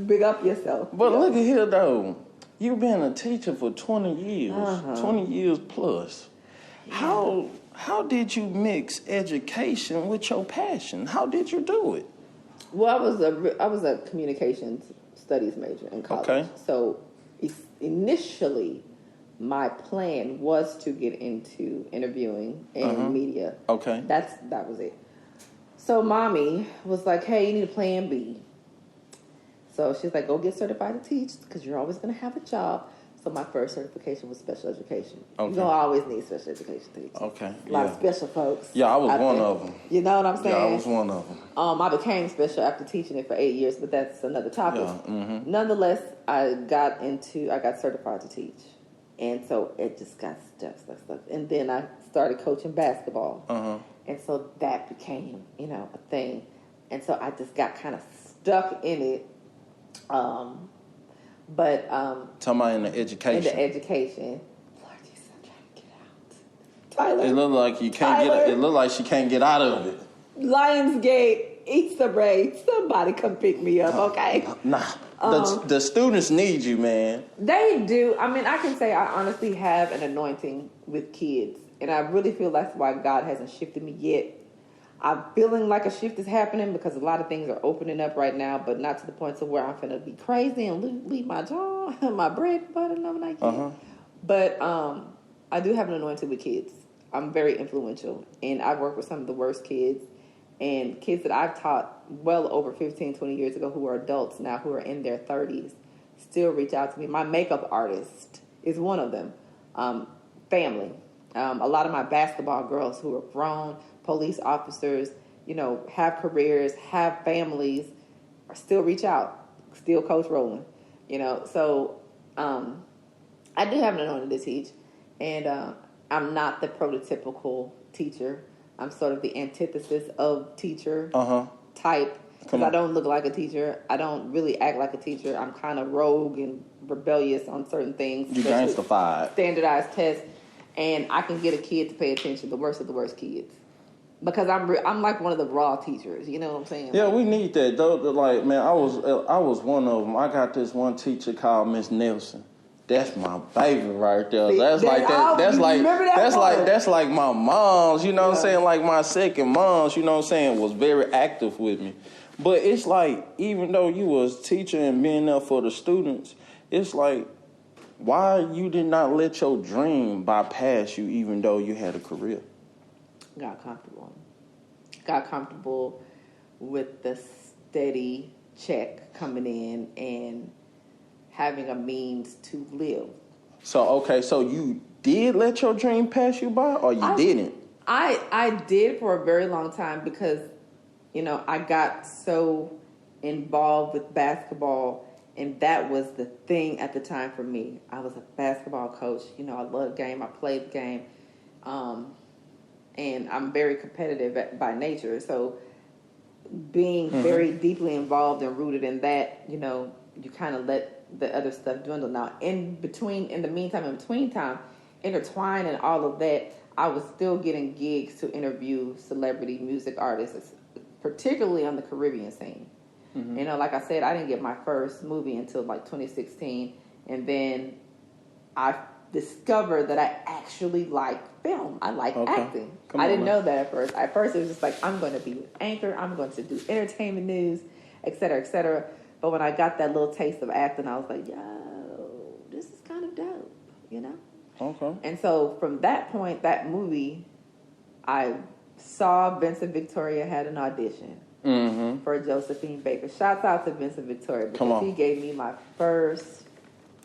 Big up yourself. But look at here, though. You've been a teacher for 20 years, 20 years plus. Yeah. How did you mix education with your passion? How did you do it? Well, I was a communications studies major in college. Okay. So initially, my plan was to get into interviewing and media. Okay. That was it. So mommy was like, hey, you need a plan B. So she's like, go get certified to teach because you're always going to have a job. So my first certification was special education. Okay. You don't always need special education to teach. Okay. A lot of special folks. Yeah, I was one of them. You know what I'm saying? Yeah, I was one of them. I became special after teaching it for 8 years, but that's another topic. Yeah. Nonetheless, I got certified to teach. And so it just got stuck. And then I started coaching basketball. And so that became, a thing. And so I just got kind of stuck in it. Talking about in the education. In the education. Lord Jesus, I'm trying to get out. Tyler. It looked like you can't get. It looked like she can't get out of it. Lionsgate, Easter break. Somebody come pick me up, okay? Nah. The students need you, man. They do. I mean, I can say I honestly have an anointing with kids. And I really feel that's why God hasn't shifted me yet. I'm feeling like a shift is happening because a lot of things are opening up right now, but not to the point to where I'm finna be crazy and leave my job, my bread and butter, and I'm like, But I do have an anointing with kids. I'm very influential, and I've worked with some of the worst kids, and kids that I've taught well over 15, 20 years ago who are adults now, who are in their 30s, still reach out to me. My makeup artist is one of them. Family. A lot of my basketball girls who are grown, police officers, have careers, have families, still reach out, still coach Roland, So I do have an anointing to teach, and I'm not the prototypical teacher. I'm sort of the antithesis of teacher type because I don't look like a teacher. I don't really act like a teacher. I'm kind of rogue and rebellious on certain things. You gangstified. Standardized tests. And I can get a kid to pay attention, the worst of the worst kids. Because I'm like one of the raw teachers, you know what I'm saying? Yeah, we need that. Though, like, man, I was one of them. I got this one teacher called Miss Nelson. That's my baby right there. That's like my mom's, you know what I'm saying? Like my second mom's, you know what I'm saying, was very active with me. But it's like, even though you was teaching and being there for the students, it's like, why you did not let your dream bypass you even though you had a career? Got comfortable with the steady check coming in and having a means to live. So you did let your dream pass you by or you didn't? I did for a very long time because, I got so involved with basketball. And that was the thing at the time for me. I was a basketball coach. I love the game. I played the game. And I'm very competitive by nature. So being very deeply involved and rooted in that, you kind of let the other stuff dwindle. Now, in between time, intertwined all of that, I was still getting gigs to interview celebrity music artists, particularly on the Caribbean scene. Like I said, I didn't get my first movie until like 2016. And then I discovered that I actually like film. I like acting. I didn't know that at first. At first, it was just like, I'm going to be an anchor. I'm going to do entertainment news, et cetera, et cetera. But when I got that little taste of acting, I was like, yo, this is kind of dope, Okay. And so from that point, that movie, I saw Vincent Victoria had an audition. For Josephine Baker. Shouts out to Vincent Victoria because he gave me my first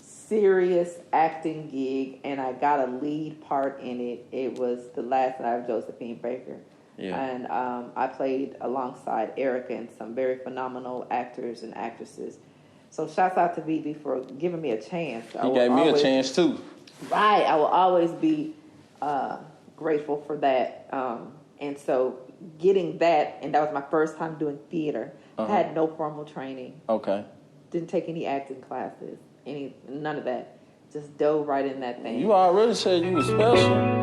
serious acting gig and I got a lead part in it. It was The Last Night of Josephine Baker. Yeah. And I played alongside Erica and some very phenomenal actors and actresses. So shouts out to Vivi for giving me a chance. You gave me a chance too. Right. I will always be grateful for that. And so getting that, and that was my first time doing theater. I had no formal training. Okay. Didn't take any acting classes, none of that. Just dove right in that thing. You already said you were special.